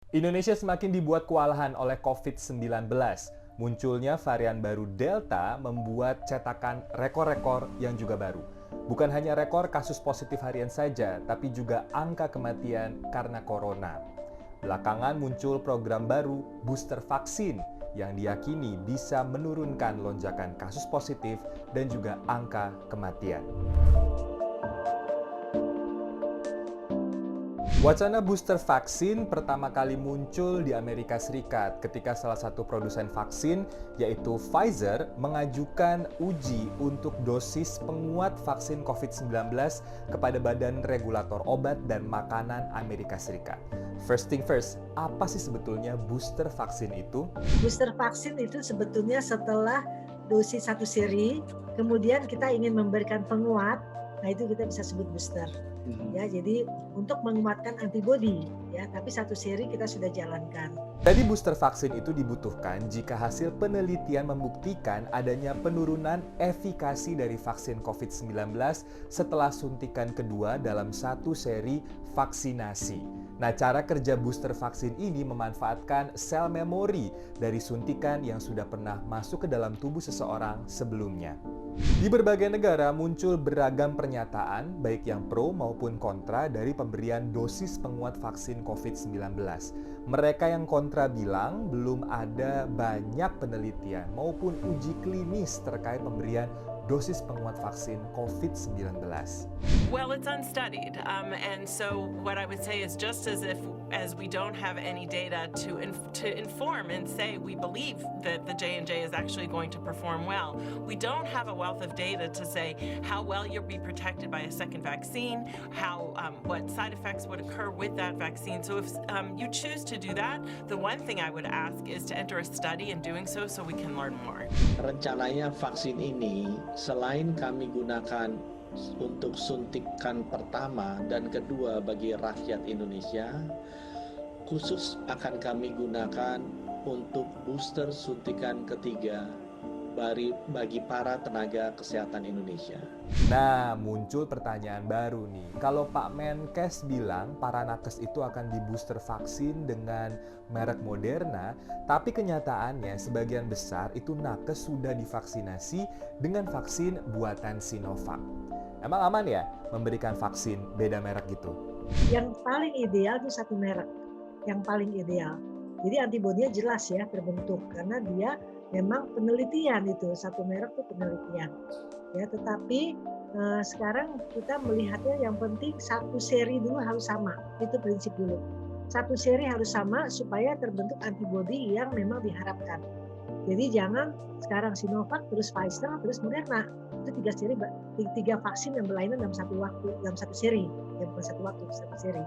Indonesia semakin dibuat kewalahan oleh COVID-19. Munculnya varian baru Delta membuat cetakan rekor-rekor yang juga baru. Bukan hanya rekor kasus positif harian saja, tapi juga angka kematian karena corona. Belakangan muncul program baru booster vaksin yang diyakini bisa menurunkan lonjakan kasus positif dan juga angka kematian. Wacana booster vaksin pertama kali muncul di Amerika Serikat ketika salah satu produsen vaksin, yaitu Pfizer, mengajukan uji untuk dosis penguat vaksin COVID-19 kepada Badan Regulator Obat dan Makanan Amerika Serikat. First thing first, apa sih sebetulnya booster vaksin itu? Booster vaksin itu sebetulnya setelah dosis satu seri, kemudian kita ingin memberikan penguat, nah itu kita bisa sebut booster. Ya, jadi untuk menguatkan antibodi, ya, tapi satu seri kita sudah jalankan. Jadi booster vaksin itu dibutuhkan jika hasil penelitian membuktikan adanya penurunan efikasi dari vaksin COVID-19 setelah suntikan kedua dalam satu seri vaksinasi. Nah, cara kerja booster vaksin ini memanfaatkan sel memori dari suntikan yang sudah pernah masuk ke dalam tubuh seseorang sebelumnya. Di berbagai negara muncul beragam pernyataan, baik yang pro maupun kontra dari pemberian dosis penguat vaksin COVID-19. Mereka yang kontra bilang belum ada banyak penelitian maupun uji klinis terkait pemberian dosis penguat vaksin COVID-19. Well, it's unstudied, and so what I would say is just as we don't have any data to inform and say we believe that the J&J is actually going to perform well, we don't have a wealth of data to say how well you'll be protected by a second vaccine, what side effects would occur with that vaccine. So if you choose to do that, the one thing I would ask is to enter a study in doing so we can learn more. Rencananya vaksin ini selain kami gunakan untuk suntikan pertama dan kedua bagi rakyat Indonesia, khusus akan kami gunakan untuk booster suntikan ketiga bagi para tenaga kesehatan Indonesia. Nah, muncul pertanyaan baru nih. Kalau Pak Menkes bilang para nakes itu akan di booster vaksin dengan merek Moderna, tapi kenyataannya sebagian besar itu nakes sudah divaksinasi dengan vaksin buatan Sinovac. Emang aman ya memberikan vaksin beda merek gitu? Yang paling ideal itu satu merek, yang paling ideal. Jadi antibodinya jelas ya terbentuk karena dia memang penelitian itu, satu merek itu penelitian. Ya, tetapi sekarang kita melihatnya yang penting satu seri dulu harus sama, itu prinsip dulu. Satu seri harus sama supaya terbentuk antibodi yang memang diharapkan. Jadi jangan sekarang Sinovac, terus Pfizer, terus Moderna. Itu tiga vaksin yang berlainan dalam satu waktu, dalam satu seri, ya bukan satu waktu, satu seri.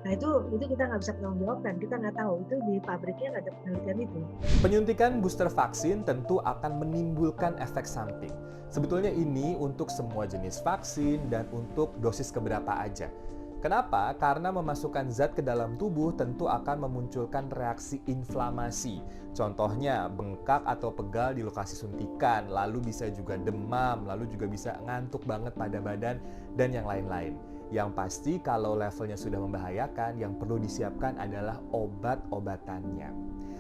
Nah itu kita nggak bisa bertanggung jawab dan kita nggak tahu itu di pabriknya nggak ada penelitian itu. Penyuntikan booster vaksin tentu akan menimbulkan efek samping. Sebetulnya ini untuk semua jenis vaksin dan untuk dosis keberapa aja. Kenapa? Karena memasukkan zat ke dalam tubuh tentu akan memunculkan reaksi inflamasi. Contohnya bengkak atau pegal di lokasi suntikan, lalu bisa juga demam, lalu juga bisa ngantuk banget pada badan, dan yang lain-lain. Yang pasti kalau levelnya sudah membahayakan, yang perlu disiapkan adalah obat-obatannya.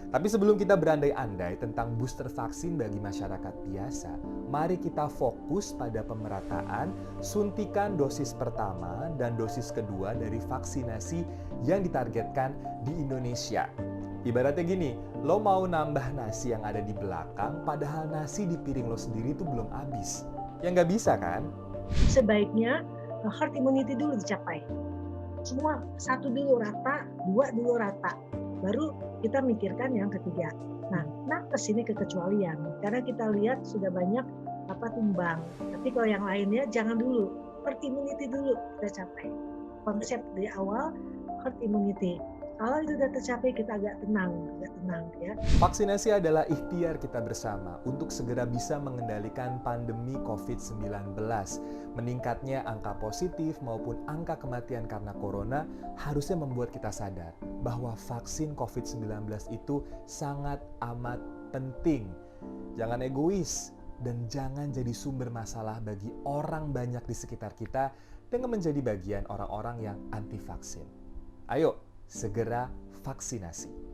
Tapi sebelum kita berandai-andai tentang booster vaksin bagi masyarakat biasa, mari kita fokus pada pemerataan suntikan dosis pertama dan dosis kedua dari vaksinasi yang ditargetkan di Indonesia. Ibaratnya gini, lo mau nambah nasi yang ada di belakang, padahal nasi di piring lo sendiri itu belum habis. Ya nggak bisa kan? Sebaiknya herd immunity dulu dicapai. Semua satu dulu rata, dua dulu rata. Baru kita mikirkan yang ketiga. Nah, nakes ini kekecualian karena kita lihat sudah banyak tumbang. Tapi kalau yang lainnya jangan dulu, herd immunity dulu kita capai. Konsep dari awal herd immunity. Kalau itu sudah tercapai kita agak tenang ya. Vaksinasi adalah ikhtiar kita bersama untuk segera bisa mengendalikan pandemi COVID-19. Meningkatnya angka positif maupun angka kematian karena corona harusnya membuat kita sadar bahwa vaksin COVID-19 itu sangat amat penting. Jangan egois dan jangan jadi sumber masalah bagi orang banyak di sekitar kita dengan menjadi bagian orang-orang yang anti vaksin. Ayo, segera vaksinasi.